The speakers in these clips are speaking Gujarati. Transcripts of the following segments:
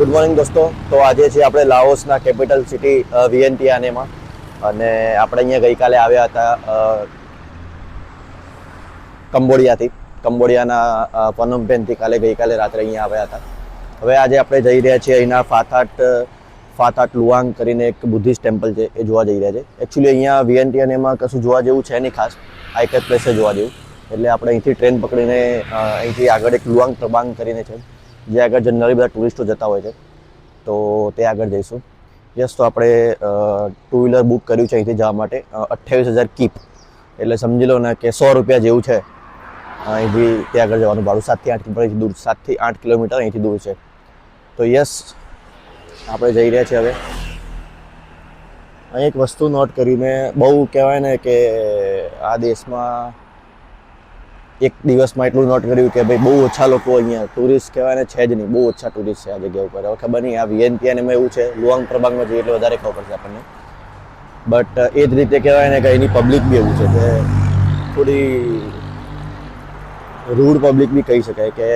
ગુડ મોર્નિંગ દોસ્તો. તો આજે છે આપણે લાઓસના કેપિટલ સિટી વિયન્ટિયાનમાં, અને આપણે અહીંયા ગઈકાલે આવ્યા હતા કંબોડિયાના પનોમ પેનથી ગઈકાલે રાત્રે અહીંયા આવ્યા હતા. હવે આજે આપણે જઈ રહ્યા છીએ અહીંના ફાથાટ લુઆંગ કરીને એક બુદ્ધિસ્ટ ટેમ્પલ છે, એ જોવા જઈ રહ્યા છે. એકચ્યુઅલી અહીંયા વિયન્ટિયાનમાં કશું જોવા જેવું છે નહીં ખાસ, આ એક જ પ્લેસે જોવા જેવું. એટલે આપણે અહીંથી ટ્રેન પકડીને અહીંથી આગળ એક લુઆંગ પ્રબાંગ કરીને છે, જે આગળ જનરલી બધા ટુરિસ્ટો જતા હોય છે, તો તે આગળ જઈશું. યસ, તો આપણે ટુ વ્હીલર બુક કર્યું છે અહીંથી જવા માટે 28,000 કીપ, એટલે સમજી લો ને કે 100 રૂપિયા જેવું છે અહીંથી ત્યાં આગળ જવાનું ભાડું. 7 થી 8 કિલોમીટર અહીંથી દૂર છે. તો યસ, આપણે જઈ રહ્યા છીએ. હવે અહીં એક વસ્તુ નોટ કરીને, બહુ કહેવાય ને કે આ દેશમાં એક દિવસમાં એટલું નોટ કર્યું કે ભાઈ બહુ ઓછા લોકો અહીંયા ટુરિસ્ટ કહેવાય ને છે જ નહીં, બહુ ઓછા ટુરિસ્ટ છે આ જગ્યા ઉપર. હવે ખબર નહીં આ વિયન્ટિયાનમાં એવું છે, લુઆંગ પ્રબાંગમાં જઈએ એટલે વધારે ખબર પડશે આપણને. બટ એ જ રીતે કહેવાય ને કે એની પબ્લિક બી એવું છે કે થોડી રૂડ પબ્લિક બી કહી શકાય, કે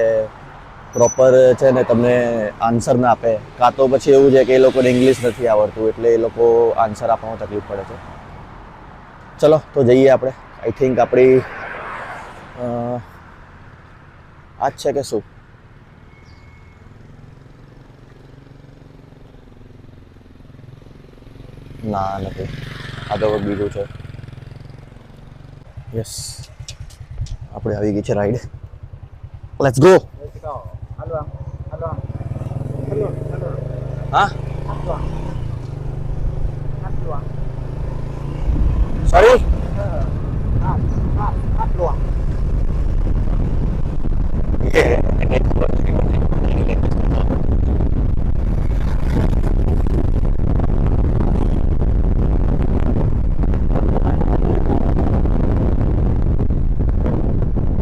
પ્રોપર છે ને તમને આન્સર ના આપે, કાં તો પછી એવું છે કે એ લોકોને ઇંગ્લિશ નથી આવડતું એટલે એ લોકો આન્સર આપવામાં તકલીફ પડે છે. ચલો તો જઈએ આપણે. આઈ થિંક આપણી આ જ છે કે શું? ના, નથી. આ તો બીજું છે. યસ, આપણે આવી ગઈ છે રાઈડ. Let's go. હા, સોરી.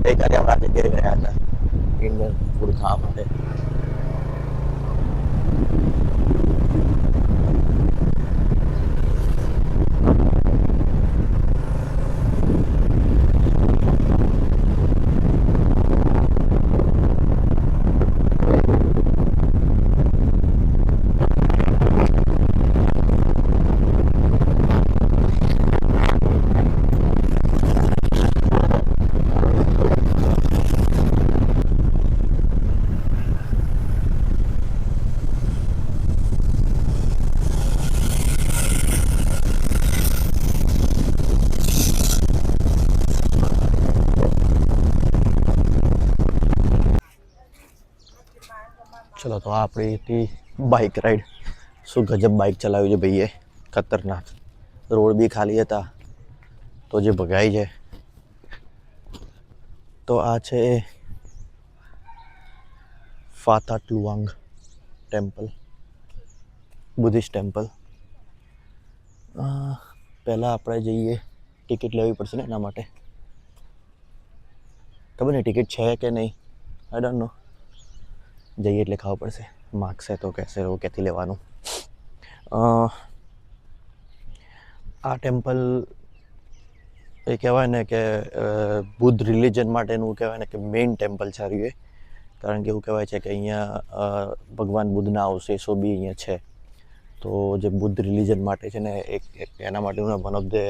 ગઈકાલે આપણે આ જગ્યાએ ગયા હતા ઇન્ડિયન ફૂડ ખાવા માટે. ચલો, તો આપણી હતી બાઇક રાઈડ. શું ગજબ બાઇક ચલાવ્યું છે ભાઈએ, ખતરનાક. રોડ બી ખાલી હતા તો જે ભગાઈ છે. તો આ છે ફાથાટ લુઆંગ ટેમ્પલ, બુદ્ધિસ્ટ ટેમ્પલ. પહેલાં આપણે જઈએ, ટિકિટ લેવી પડશે ને એના માટે. ખબર નહીં ટિકિટ છે કે નહીં, આઈ ડોન્ટ નો. જઈએ એટલે ખબર પડશે. માગશે તો કહેશે એવું ક્યાંથી લેવાનું. આ ટેમ્પલ એ કહેવાય ને કે બુદ્ધ રિલિજન માટેનું કહેવાય ને કે મેઇન ટેમ્પલ છે એ, કારણ કે એવું કહેવાય છે કે અહીંયા ભગવાન બુદ્ધના અવશેષો બી અહીંયા છે. તો જે બુદ્ધ રિલિજન માટે છે ને એક એના માટેનું one of the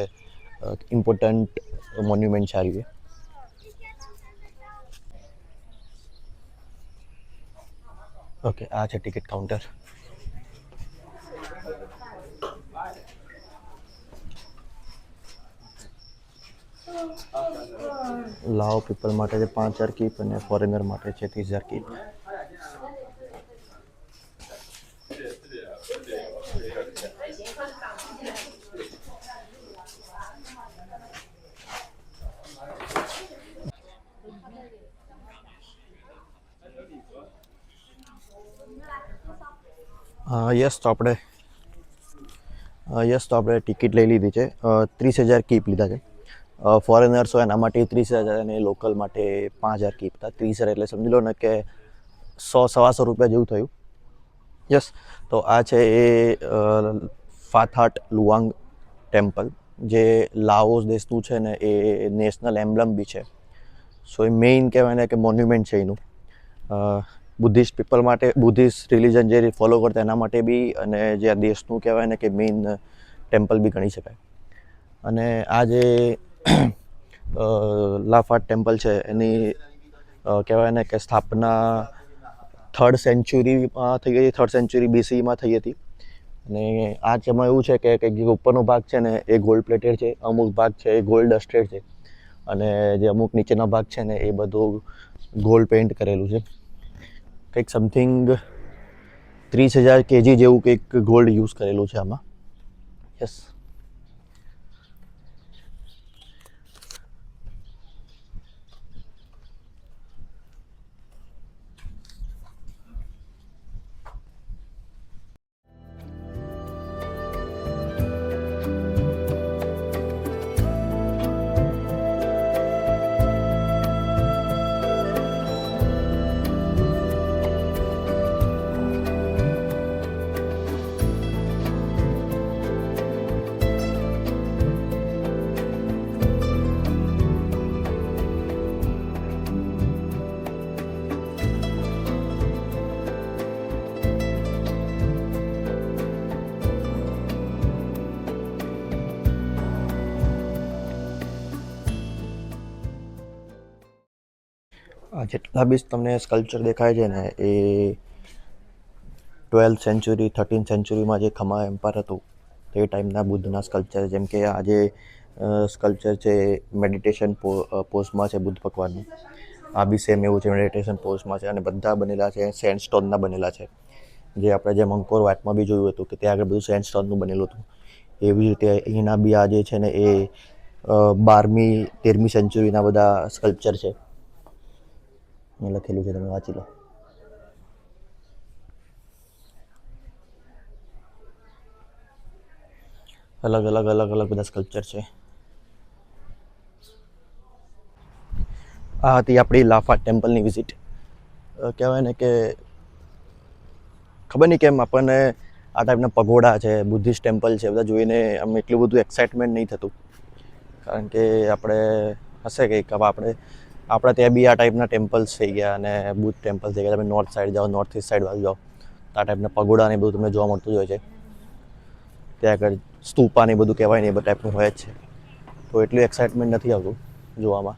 important monument છે આ. ઓકે, આ છે ટિકિટ કાઉન્ટર. લાઓ પીપલ માટે છે 5,000 કીપ અને ફોરેનર માટે છે 30,000 કીપ. યસ, તો આપણે ટિકિટ લઈ લીધી છે. 30,000 કીપ લીધા છે. ફોરેનર્સ હોય એના માટે 30,000 અને લોકલ માટે 5,000 કીપ હતા. 30,000 એટલે સમજી લો ને કે 100-125 રૂપિયા જેવું થયું. યસ, તો આ છે એ ફાથાટ લુઆંગ ટેમ્પલ, જે લાઓસ દેશનું છે ને એ નેશનલ એમ્બ્લમ બી છે. સો એ મેઇન કહેવાય ને કે મોન્યુમેન્ટ છે એનું. બુદ્ધિસ્ટ પીપલ માટે, બુદ્ધિસ્ટ રિલિજન જે ફોલો કરતા એના માટે બી, અને જે આ દેશનું કહેવાય ને કે મેઇન ટેમ્પલ બી ગણી શકાય. અને આ જે લાફાટ ટેમ્પલ છે એની કહેવાય ને કે સ્થાપના 3rd સેન્ચુરીમાં થઈ ગઈ, 3rd સેન્ચુરી BCEમાં થઈ હતી. અને આ જેમાં એવું છે કે જે ઉપરનો ભાગ છે ને એ ગોલ્ડ પ્લેટેડ છે, અમુક ભાગ છે એ ગોલ્ડ ડસ્ટેડ છે, અને જે અમુક નીચેનો ભાગ છે ને એ બધું ગોલ્ડ પેઇન્ટ કરેલું છે. કંઈક સમથિંગ 30,000 kg જેવું કંઈક ગોલ્ડ યુઝ કરેલું છે આમાં. યસ. જેટલા બી તમને સ્કલ્પચર દેખાય છે ને એ 12th સેન્ચુરી 13th સેન્ચુરીમાં જે ખમા એમ્પાયર હતું તે ટાઈમના બુદ્ધના સ્કલ્પચર. જેમ કે આ જે સ્કલ્પચર છે મેડિટેશન પોઝમાં છે બુદ્ધ ભગવાનનું. આ બી સેમ એવું છે, મેડિટેશન પોઝમાં છે, અને બધા બનેલા છે સેન્ડસ્ટોનના બનેલા છે. જે આપણે જેમ અંકોર વાટમાં બી જોયું હતું કે ત્યાં આગળ બધું સેન્ડસ્ટોનનું બનેલું હતું, એવી રીતે અહીંના બી આ જે છે ને એ 12મી 13મી સેન્ચુરીના બધા સ્કલ્પચર છે. લખેલું છે, તમે વાંચી લો. અલગ અલગ બધા સ્કલ્પચર છે. આ હતી આપણી લાફાટ ટેમ્પલની વિઝિટ. કહેવાય ને કે ખબર નહીં કેમ આપણને આ ટાઈપના પગોડા છે, બુદ્ધિસ્ટ ટેમ્પલ છે, બધા જોઈને આમ એટલું બધું એક્સાઇટમેન્ટ નહીં થતું. કારણ કે આપણે હશે કંઈક આપણે ત્યાં બી આ ટાઈપના ટેમ્પલ્સ થઈ ગયા, અને બુદ્ધ ટેમ્પલ થઈ ગયા. તમે નોર્થ સાઈડ જાઓ, નોર્થ ઇસ્ટ સાઈડ બાજુ જાઓ તો આ ટાઈપના પગોડા ને બધું તમને જોવા મળતું જ હોય છે. ત્યાં આગળ સ્તૂપા ને બધું કહેવાય ને એ બધા ટાઈપનું હોય જ છે. તો એટલું એક્સાઇટમેન્ટ નથી આવતું જોવામાં.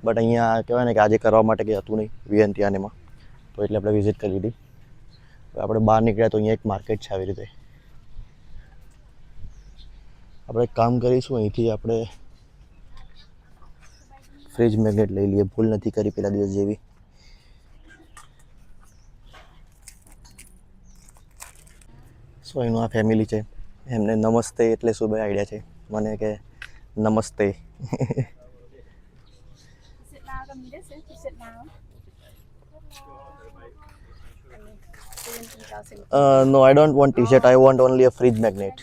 બટ અહીંયા કહેવાય ને કે આજે કરવા માટે કંઈ હતું નહીં વિયન્તિયાનમાં, તો એટલે આપણે વિઝિટ કરી લીધી. આપણે બહાર નીકળ્યા તો અહીંયા એક માર્કેટ છે આવી રીતે. આપણે એક કામ કરીશું, અહીંથી આપણે ફ્રીજ મેગ્નેટ લઈ લઈએ. ભૂલ નથી કરી પેલા દિવસ જેવી. સો એનું આ ફેમિલી છે, એમને નમસ્તે એટલે શું ભાઈ આઈડિયા છે મને કે નમસ્તે. No, I don't want t-shirt. I want only a fridge magnet.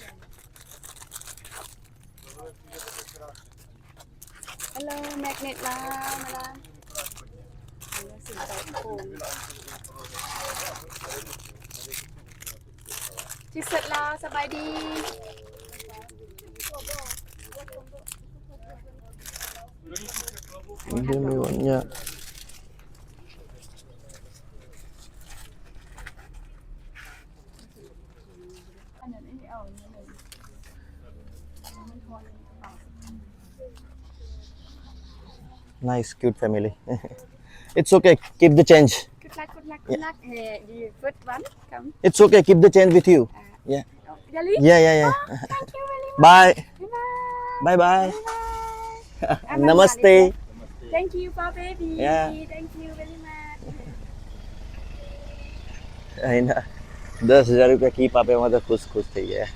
Hello, magnet lah. T-shirt lah, sabadi. Ini mewannya. Nice, cute family. It's okay. Keep the change. Good luck. Hey, you first one, come. It's okay. Keep the change with you. Yeah. Oh, really? Yeah. Oh, thank you very much. Bye. Bye. Bye. Bye. Namaste. Thank you, for baby. Yeah. Thank you very much. અહીંના 10,000 રૂપિયા કીપ આપે એમાં તો ખુશ થઈ ગયા.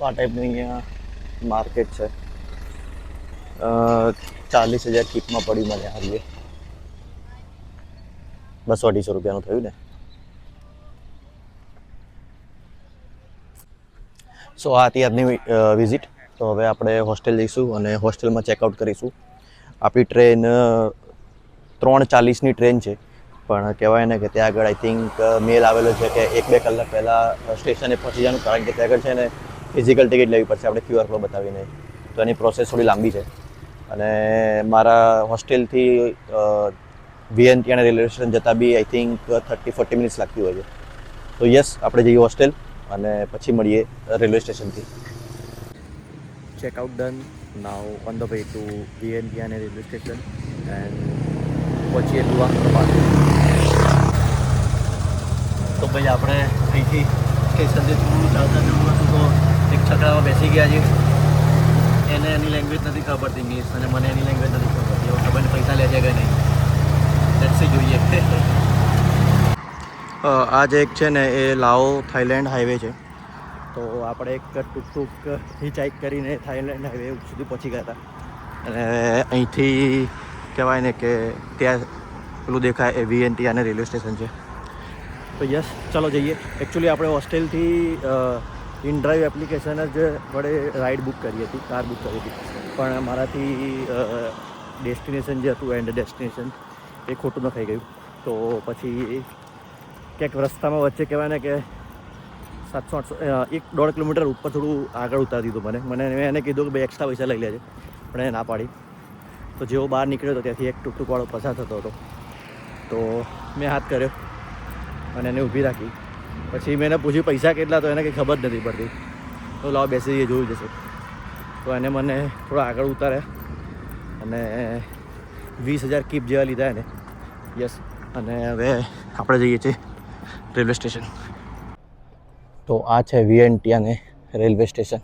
આ ટાઈપનું અહીંયા માર્કેટ છે. 40,000 કીપમાં પડી મને હારીએ. 200-250 રૂપિયાનું થયું ને. સો આ હતી આજની વિઝિટ. તો હવે આપણે હોસ્ટેલ જઈશું અને હોસ્ટેલમાં ચેકઆઉટ કરીશું. આપણી ટ્રેન 3:40ની ટ્રેન છે, પણ કહેવાય ને કે ત્યાં આગળ આઈ થિંક મેલ આવેલો છે કે 1-2 કલાક પહેલાં સ્ટેશને પહોંચી જવાનું. કારણ કે ત્યાં આગળ છે ને ફિઝિકલ ટિકિટ લેવી પડશે આપણે QR કોડ બતાવીને, તો એની પ્રોસેસ થોડી લાંબી છે. અને મારા હોસ્ટેલથી VNT અને રેલવે સ્ટેશન જતાં બી આઈ થિંક 30-40 મિનિટ્સ લાગતી હોય છે. તો યસ, આપણે જઈએ હોસ્ટેલ અને પછી મળીએ રેલવે સ્ટેશનથી. Checkout done. Now on the way to VNT અને રેલવે સ્ટેશન એન્ડ પહોંચીએ લુવાંગ પ્રપાત. તો ભાઈ આપણે અહીંથી સ્ટેશનથી થોડું ચાલતા જવું હતું તો એક છકડામાં બેસી ગયા છીએ. એને એની લેંગ્વેજ નથી ખબર પડતી ઇંગ્લિશ અને મને એની લેંગ્વેજ નથી ખબર પડતી. હવે ખબર નહીં પૈસા લે છે કે નહીં. લેટ્સ જોઈએ. આ જે એક છે ને એ લાઓ થાઈલેન્ડ હાઈવે છે. તો આપણે એક ટૂંક હિચહાઇક કરીને થાઈલેન્ડ હાઈવે સુધી પહોંચી ગયા હતા. અને અહીંથી કહેવાય ને કે ત્યાં પેલું દેખાય એ VNT અને રેલવે સ્ટેશન છે. તો યસ, ચાલો જઈએ. એકચ્યુઅલી આપણે હોસ્ટેલથી ઇનડ્રાઈવ એપ્લિકેશન જ વડે રાઈડ બુક કરી હતી, કાર બુક કરી હતી. પણ મારાથી ડેસ્ટિનેશન જે હતું એન્ડ ડેસ્ટિનેશન એ ખોટું ન થઈ ગયું. તો પછી ક્યાંક રસ્તામાં વચ્ચે કહેવાય ને કે 700-800 1-1.5 કિલોમીટર ઉપર થોડું આગળ ઉતારી દીધું મેં એને કીધું કે ભાઈ એક્સ્ટ્રા પૈસા લઈ લેજે, પણ એને ના પાડી. તો જેવો બહાર નીકળ્યો હતો ત્યાંથી એક ટૂંકવાળો પસાર થતો હતો. તો મેં હાથ કર્યો અને એને ઊભી રાખી. પછી મેં એને પૂછ્યું પૈસા કેટલા, તો એને કંઈ ખબર જ નથી પડતી. તો લાવ બેસી જઈએ, જોયું જશે. તો એને મને થોડા આગળ ઉતાર્યા અને 20,000 કીપ જેવા લીધા એને. યસ. અને હવે આપણે જઈએ છીએ રેલવે સ્ટેશન. તો આ છે VNT અને રેલવે સ્ટેશન.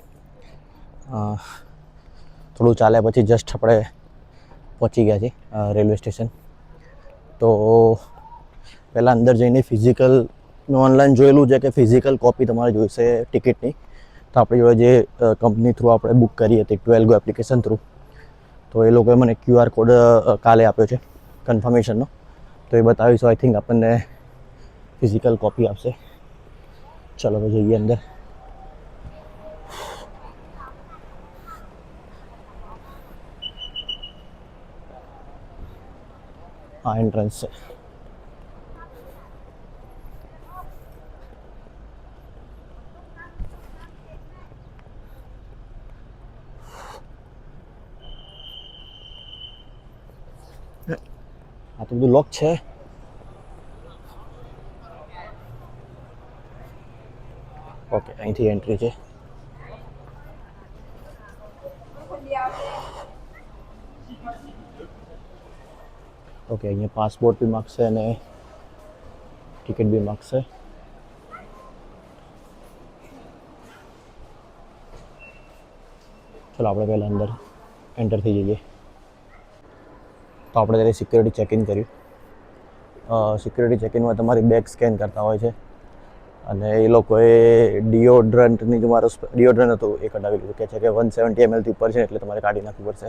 થોડું ચાલ્યા પછી જસ્ટ આપણે પહોંચી ગયા છીએ રેલવે સ્ટેશન. તો પહેલાં અંદર જઈને ફિઝિકલ, મેં ઓનલાઈન જોયેલું છે કે ફિઝિકલ કોપી તમારે જોઈશે ટિકિટની. તો આપણી જોડે જે કંપની થ્રુ આપણે બુક કરી હતી 12Go એપ્લિકેશન થ્રુ, તો એ લોકોએ મને QR કોડ કાલે આપ્યો છે કન્ફર્મેશનનો. તો એ બતાવીશું. આઈ થિંક આપણને ફિઝિકલ કોપી આપશે. ચાલો તો જઈએ અંદર. આ એન્ટ્રન્સ છે. આ તો બધું લોક છે. ઓકે, અહીંથી એન્ટ્રી છે. ઓકે, અહીંયા પાસપોર્ટ બી માગશે અને ટિકિટ બી માગશે. ચલો આપણે પહેલાં અંદર એન્ટર થઈ જઈએ. તો આપણે ત્યારે સિક્યોરિટી ચેકિન કર્યું. સિક્યોરિટી ચેકિનમાં તમારી બેગ સ્કેન કરતા હોય છે અને એ લોકોએ ડિઓડ્રન્ટની જે મારો ડિઓડ્રન્ટ હતું એ કઢાવી લીધું. કહે છે કે 170 ml થી ઉપર છે એટલે તમારે કાઢી નાખવું પડશે.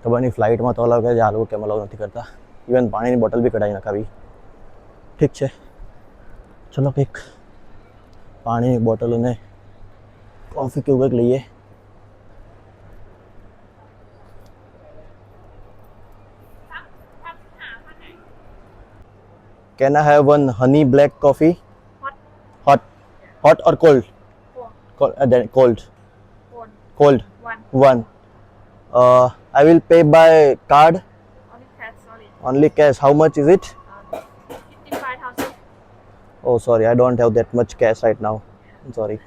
ખબર નહીં ફ્લાઇટમાં તો અલાઉ કરે છે, આ લોકો કેમ અલાઉ નથી કરતા. ઇવન પાણીની બોટલ બી કઢાવી નખાવી. ઠીક છે, ચલો કંઈક પાણીની બોટલ અને કોફી કે એવું કંઈક લઈએ. Can I have one honey black coffee? Hot. Hot or cold? Cold. Then cold. Cold. Cold. One. One. I will pay by card. Only cash, sorry. Only cash. How much is it? 55,000. Oh, sorry, I don't have that much cash right now. I'm sorry.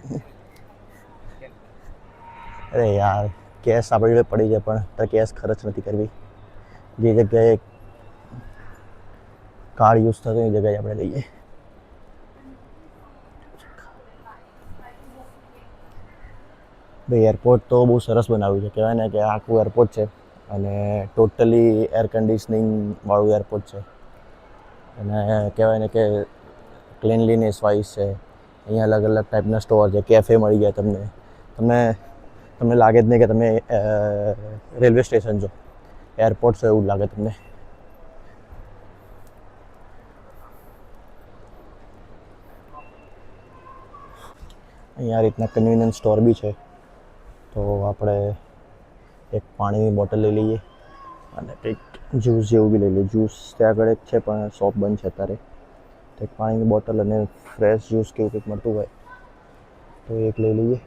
અરે યાર, કેશ આપણી જોડે પડી જાય પણ તારે કેશ ખર્ચ નથી કરવી. જે જગ્યાએ કાર્ડ યુઝ થતો એ જગ્યાએ આપણે લઈએ. ભાઈ એરપોર્ટ તો બહુ સરસ બનાવ્યું છે. કહેવાય ને કે આખું એરપોર્ટ છે અને ટોટલી એર કન્ડિશનિંગ વાળું એરપોર્ટ છે. અને કહેવાય ને કે ક્લીનલીનેસ વાઇઝ છે. અહીંયા અલગ અલગ ટાઈપના સ્ટોર છે, કેફે મળી જાય તમને. તમને લાગે જ નહીં કે તમે રેલવે સ્ટેશન છો, એરપોર્ટ છો એવું લાગે તમને. અહીંયા આ રીતના કન્વિનિયન્સ સ્ટોર બી છે. તો આપણે એક પાણીની બોટલ લઈ લઈએ અને કંઈક જ્યુસ જેવું બી લઈ લઈએ. જ્યુસ ત્યાં આગળ એક છે પણ શોપ બંધ છે અત્યારે. તો એક પાણીની બોટલ અને ફ્રેશ જ્યુસ કેવું કંઈક મળતું હોય તો એક લઈ લઈએ.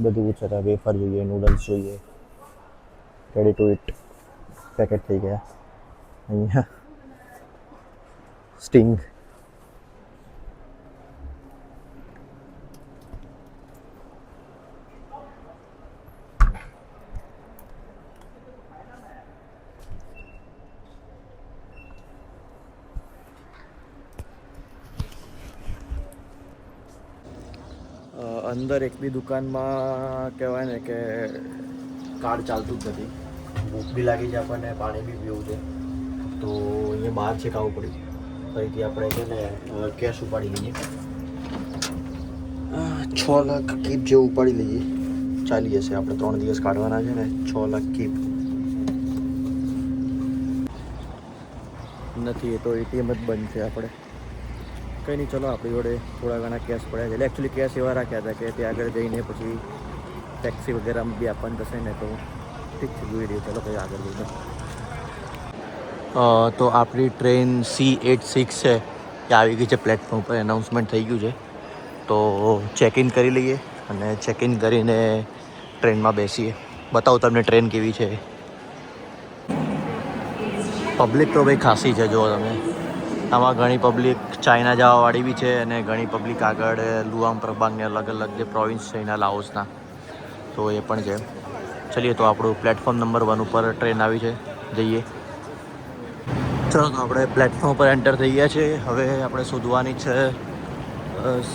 બધું છે. વેફર જોઈએ, નૂડલ્સ જોઈએ, રેડી ટુ ઇટ પેકેટ થઈ ગયા. અહીંયા સ્ટિંગ. અંદર એક બી દુકાનમાં કહેવાય ને કે કાર્ડ ચાલતું જ નથી. ભૂખ બી લાગી છે આપણને, પાણી બી પીવું છે, તો અહીંયા બહાર ચેકાવવું પડ્યું. ફરીથી આપણે છે ને કેશ ઉપાડી લઈએ. 6 લાખ કીપ જેવું ઉપાડી લઈએ, ચાલી જશે. આપણે 3 દિવસ કાઢવાના છે ને. 6 લાખ કીપ નથી, એ તો એટીએમ જ બંધ છે. આપણે કંઈ નહીં, ચલો આપણી જોડે થોડા ઘણા કેશ પડ્યા છે. એટલે એકચ્યુઅલી કેશ એવા રાખ્યા હતા કે ત્યાં આગળ જઈને પછી ટેક્સી વગેરેમાં બી આપવાનું થશે ને, તો ઠીક છે, જોઈ રહ્યું. ચલો કંઈ આગળ જઈને. તો આપણી ટ્રેન C86 છે એ આવી ગઈ છે પ્લેટફોર્મ પર. એનાઉન્સમેન્ટ થઈ ગયું છે, તો ચેક ઇન કરી લઈએ અને ચેક ઇન કરીને ટ્રેનમાં બેસીએ. બતાવું તમને ટ્રેન કેવી છે. પબ્લિક તો ભાઈ ખાસી છે, જુઓ તમે. આમાં ઘણી પબ્લિક ચાઇના જવાવાળી બી છે અને ઘણી પબ્લિક આગળ લુઆંગ પ્રભાગને અલગ અલગ જે પ્રોવિન્સ છે એના લાઓસના, તો એ પણ છે. ચલીએ, તો આપણું પ્લેટફોર્મ નંબર 1 ઉપર ટ્રેન આવી છે, જઈએ. ચલો, તો આપણે પ્લેટફોર્મ પર એન્ટર થઈ ગયા છે. હવે આપણે શોધવાની છે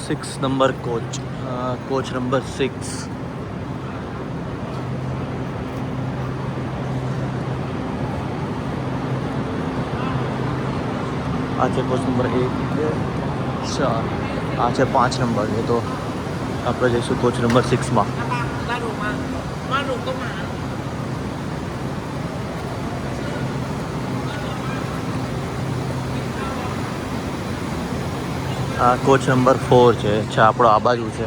6 નંબર કોચ, કોચ નંબર 6. આ છે કોચ નંબર 1, 4, આ છે 5 નંબર છે. તો આપણે જઈશું કોચ નંબર 6માં. આ કોચ નંબર 4 છે. અચ્છા, આપણો આ બાજુ છે.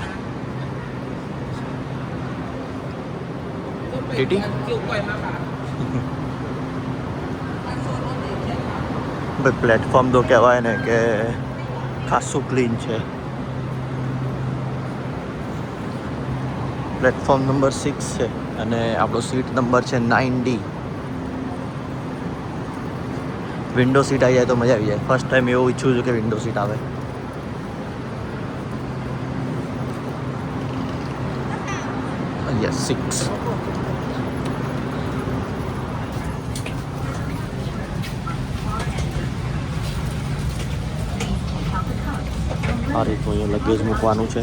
ટીટી ભાઈ, પ્લેટફોર્મ તો કહેવાય ને કે ખાસું ક્લીન છે. પ્લેટફોર્મ નંબર 6 છે અને આપણો સીટ નંબર છે 9D. વિન્ડો સીટ આવી જાય તો મજા આવી જાય. ફર્સ્ટ ટાઈમ એવું ઈચ્છું છું કે વિન્ડો સીટ આવે. યસ, 6. આ રીતનું અહીંયા લગેજ મૂકવાનું છે.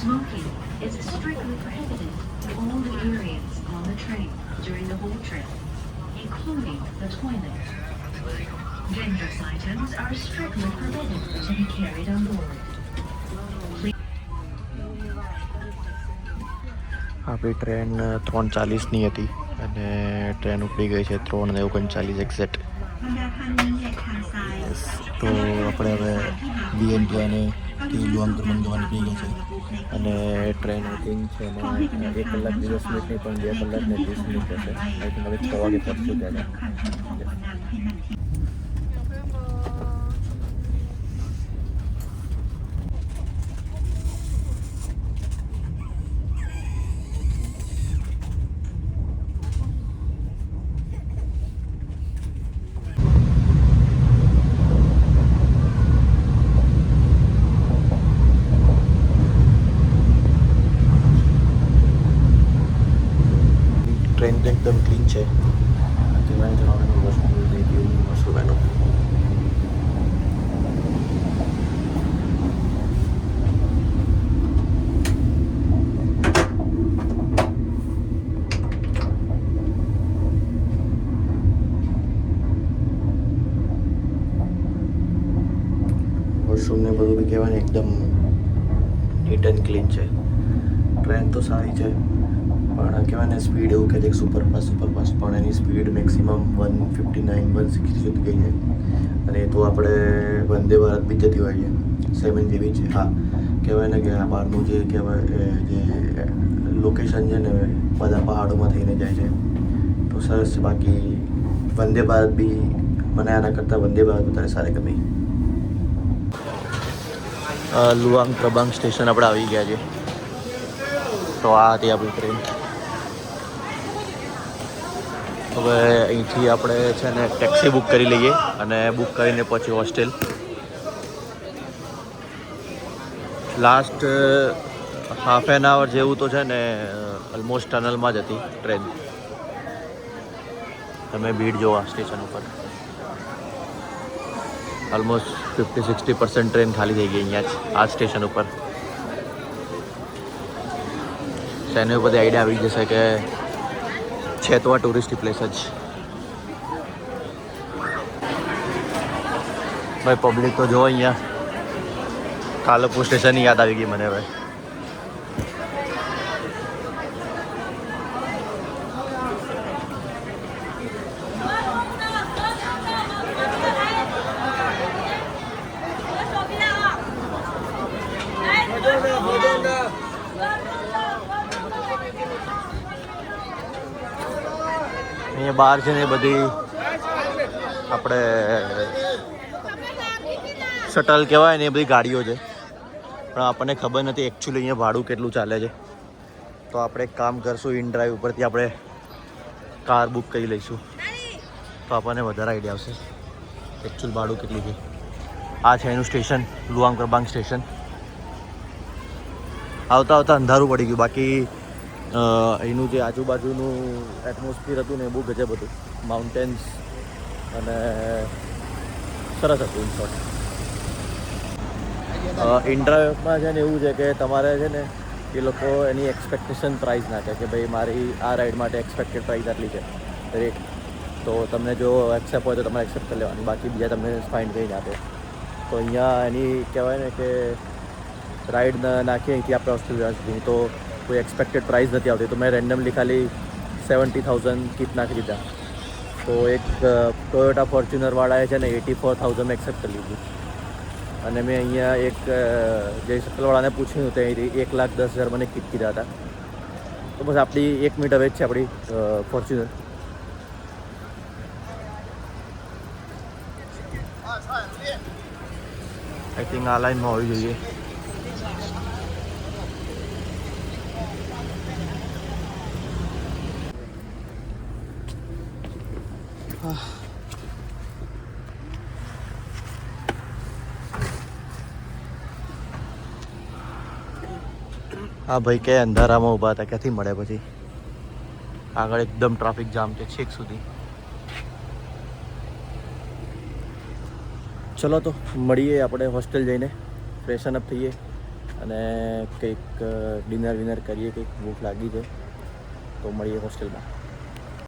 Smoking is strictly prohibited in all the areas on the train during the whole trip, including the toilet. Dangerous items are strictly forbidden to be carried on board. આપણી ટ્રેન 3:40ની હતી અને ટ્રેન ઉપડી ગઈ છે 3:39 એક્ઝેક્ટ. તો આપણે હવે VNT અને લુઆંગ પ્રભાગ જવા નીકળી ગયા છે અને ટ્રેન આઈ થિંક છે ને 1 કલાક 10 મિનિટ નહીં પણ 2 કલાક ને 20 મિનિટ થશે. આઈ થિંક હવે 6 વાગે પહોંચશું ત્યાં. ટ્રેન તો એકદમ ક્લીન છે. કહેવાય જણાવવાનું વસ્તુ જેવું વસ્તુ એનું. વોશરૂમ ને બધું બી કહેવાય ને એકદમ નીટ એન્ડ ક્લીન છે. ટ્રેન તો સારી છે પણ કહેવાય ને સ્પીડ એવું કે સુપરફાસ્ટ પણ એની સ્પીડ મેક્સિમમ 159, 160 સુધી ગઈ છે. અને એ તો આપણે વંદે ભારત બી જતી હોય છે 7 જેવી છે. હા, કહેવાય ને કે આ બહારનું જે કહેવાય જે લોકેશન છે ને બધા પહાડોમાં થઈને જાય છે, તો સરસ છે. બાકી વંદે ભારત બી મને આના કરતાં વંદે ભારત વધારે સારી ગમી. લુઆંગ પ્રબાંગ સ્ટેશન આપણે આવી ગયા છે. તો આ હતી આપણી ટ્રેન. હવે અહીંથી આપણે છે ને ટેક્સી બુક કરી લઈએ અને બુક કરીને પછી હોસ્ટેલ. લાસ્ટ હાફ એન આવર જેવું તો છે ને ઓલમોસ્ટ ટનલમાં જ હતી ટ્રેન. તમે ભીડ જોવા સ્ટેશન ઉપર ઓલમોસ્ટ 50-60% ટ્રેન ખાલી થઈ ગઈ અહીંયા જ આ સ્ટેશન ઉપર. એની ઉપરથી આઈડિયા આવી જશે કે છે તો આ ટુરિસ્ટ પ્લેસ જ. ભાઈ પબ્લિક તો જો અહીંયા કાલપુર સ્ટેશનની યાદ આવી ગઈ મને હવે. અહીંયા બહાર છે ને બધી આપણે શટલ કહેવાય ને એ બધી ગાડીઓ છે, પણ આપણને ખબર નથી એકચ્યુઅલી અહીંયા ભાડું કેટલું ચાલે છે. તો આપણે એક કામ કરશું, ઇન ડ્રાઈવ ઉપરથી આપણે કાર બુક કરી લઈશું તો આપણને વધારે આઈડિયા આવશે એકચ્યુઅલ ભાડું કેટલું છે. આ છે એનું સ્ટેશન, લુઆંગ પ્રબાંગ સ્ટેશન. આવતા આવતા અંધારું પડી ગયું, બાકી અહીંનું જે આજુબાજુનું એટમોસ્ફિયર હતું ને એ બહુ ગજબ હતું. માઉન્ટેન્સ અને સરસ હતું ઇન શોર્ટ. ઇન્ટરવ્યુમાં છે ને એવું છે કે તમારે છે ને એ લોકો એની એક્સપેક્ટેશન પ્રાઇસ નાખે કે ભાઈ મારી આ રાઈડ માટે એક્સપેક્ટેડ પ્રાઇસ આટલી છે રેટ. તો તમને જો એક્સેપ્ટ હોય તો તમારે એક્સેપ્ટ કરી લેવાની, બાકી બીજા તમને ફાઇન કરીને આપે. તો અહીંયા એની કહેવાય ને કે રાઈડ નાખીએ અહીંથી આપણે હોસ્ટેલ સુધી તો કોઈ એક્સપેક્ટેડ પ્રાઇસ નથી આવતી. તો મેં રેન્ડમલી ખાલી 70,000 કીટ નાખી દીધા. તો એક ટોયોટા ફોર્ચ્યુનરવાળાએ છે ને 84,000 એક્સેપ્ટ કરી લીધું. અને મેં અહીંયા એક જે શટલવાળાને પૂછ્યું તો અહીંથી 1,10,000 મને કીટ કીધા હતા. તો બસ આપણી 1 મિનિટ હવે જ છે આપણી ફોર્ચ્યુનર. આઈ થિંક આ લાઈનમાં હોવી જોઈએ. હા ભાઈ કે અંધારામાં ઊભા હતા, ક્યાંથી મળે પછી. આગળ એકદમ ટ્રાફિક જામ છે છેક સુધી. ચલો તો મળીએ આપણે હોસ્ટેલ જઈને, ફ્રેશન અપ થઈએ અને કંઈક ડિનર વિનર કરીએ. કંઈક ભૂખ લાગી છે તો મળીએ હોસ્ટેલમાં.